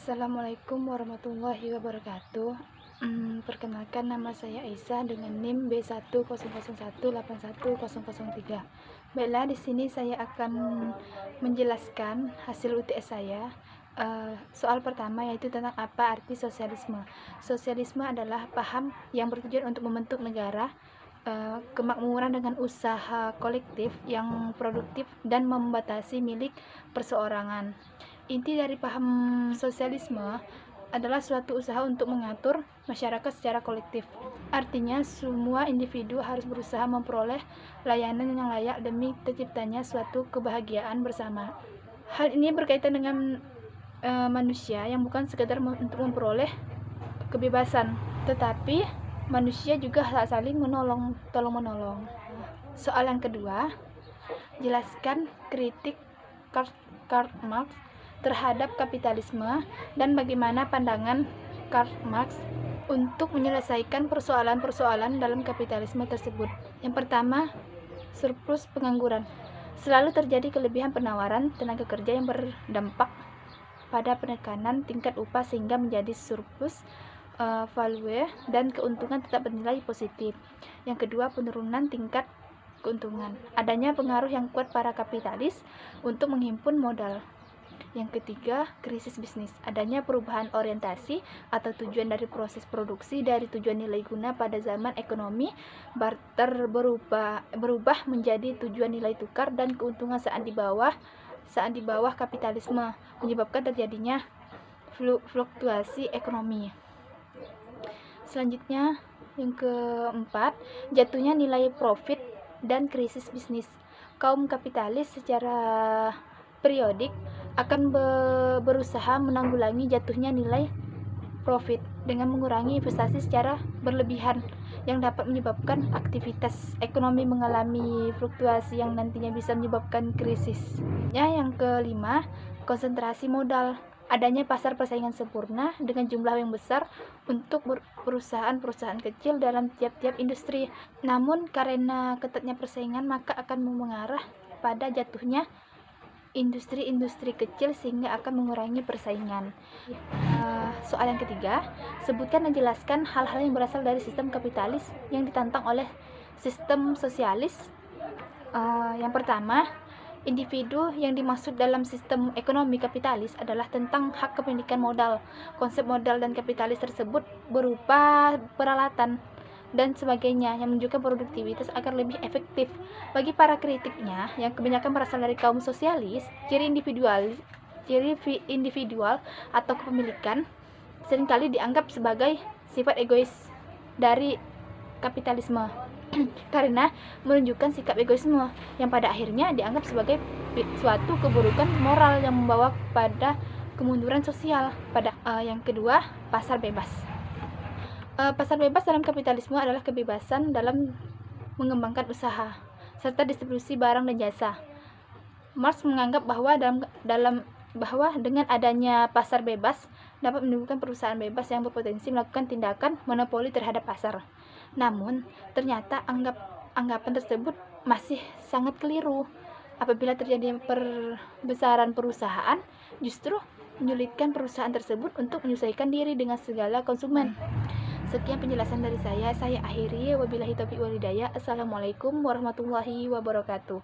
Assalamualaikum warahmatullahi wabarakatuh. Perkenalkan, nama saya Aisyah dengan NIM B100181003. Baiklah, di sini saya akan menjelaskan hasil UTS saya. Soal pertama yaitu tentang apa arti sosialisme. Sosialisme adalah paham yang bertujuan untuk membentuk negara kemakmuran dengan usaha kolektif yang produktif dan membatasi milik perseorangan. Inti dari paham sosialisme adalah suatu usaha untuk mengatur masyarakat secara kolektif. Artinya, semua individu harus berusaha memperoleh layanan yang layak demi terciptanya suatu kebahagiaan bersama. Hal ini berkaitan dengan manusia yang bukan sekedar untuk memperoleh kebebasan, tetapi manusia juga saling tolong-menolong. Soal yang kedua, jelaskan kritik Karl Marx terhadap kapitalisme dan bagaimana pandangan Karl Marx untuk menyelesaikan persoalan-persoalan dalam kapitalisme tersebut. Yang pertama, surplus pengangguran. Selalu terjadi kelebihan penawaran tenaga kerja yang berdampak pada penekanan tingkat upah sehingga menjadi surplus value dan keuntungan tetap bernilai positif. Yang kedua, penurunan tingkat keuntungan. Adanya pengaruh yang kuat para kapitalis untuk menghimpun modal. Yang ketiga, krisis bisnis. Adanya perubahan orientasi atau tujuan dari proses produksi dari tujuan nilai guna pada zaman ekonomi barter berubah menjadi tujuan nilai tukar dan keuntungan saat di bawah kapitalisme, menyebabkan terjadinya fluktuasi ekonomi. Selanjutnya, yang keempat, jatuhnya nilai profit dan krisis bisnis. Kaum kapitalis secara periodik akan berusaha menanggulangi jatuhnya nilai profit dengan mengurangi investasi secara berlebihan yang dapat menyebabkan aktivitas ekonomi mengalami fluktuasi yang nantinya bisa menyebabkan krisis. Yang kelima, konsentrasi modal. Adanya pasar persaingan sempurna dengan jumlah yang besar untuk perusahaan-perusahaan kecil dalam tiap-tiap industri. Namun karena ketatnya persaingan maka akan mengarah pada jatuhnya industri-industri kecil sehingga akan mengurangi persaingan. Soal yang ketiga, sebutkan dan jelaskan hal-hal yang berasal dari sistem kapitalis yang ditantang oleh sistem sosialis. Yang pertama, individu yang dimaksud dalam sistem ekonomi kapitalis adalah tentang hak kepemilikan modal. Konsep modal dan kapitalis tersebut berupa peralatan dan sebagainya yang menunjukkan produktivitas agar lebih efektif. Bagi para kritiknya yang kebanyakan berasal dari kaum sosialis, ciri individual atau kepemilikan seringkali dianggap sebagai sifat egois dari kapitalisme karena menunjukkan sikap egoisme yang pada akhirnya dianggap sebagai suatu keburukan moral yang membawa pada kemunduran sosial. Yang kedua, pasar bebas. Pasar bebas dalam kapitalisme adalah kebebasan dalam mengembangkan usaha serta distribusi barang dan jasa. Marx menganggap bahwa dengan adanya pasar bebas dapat menimbulkan perusahaan bebas yang berpotensi melakukan tindakan monopoli terhadap pasar. Namun, ternyata anggapan tersebut masih sangat keliru. Apabila terjadi perbesaran perusahaan, justru menyulitkan perusahaan tersebut untuk menyesuaikan diri dengan segala konsumen. Sekian penjelasan dari saya akhiri. Wabillahi taufiq wal hidayah. Assalamualaikum warahmatullahi wabarakatuh.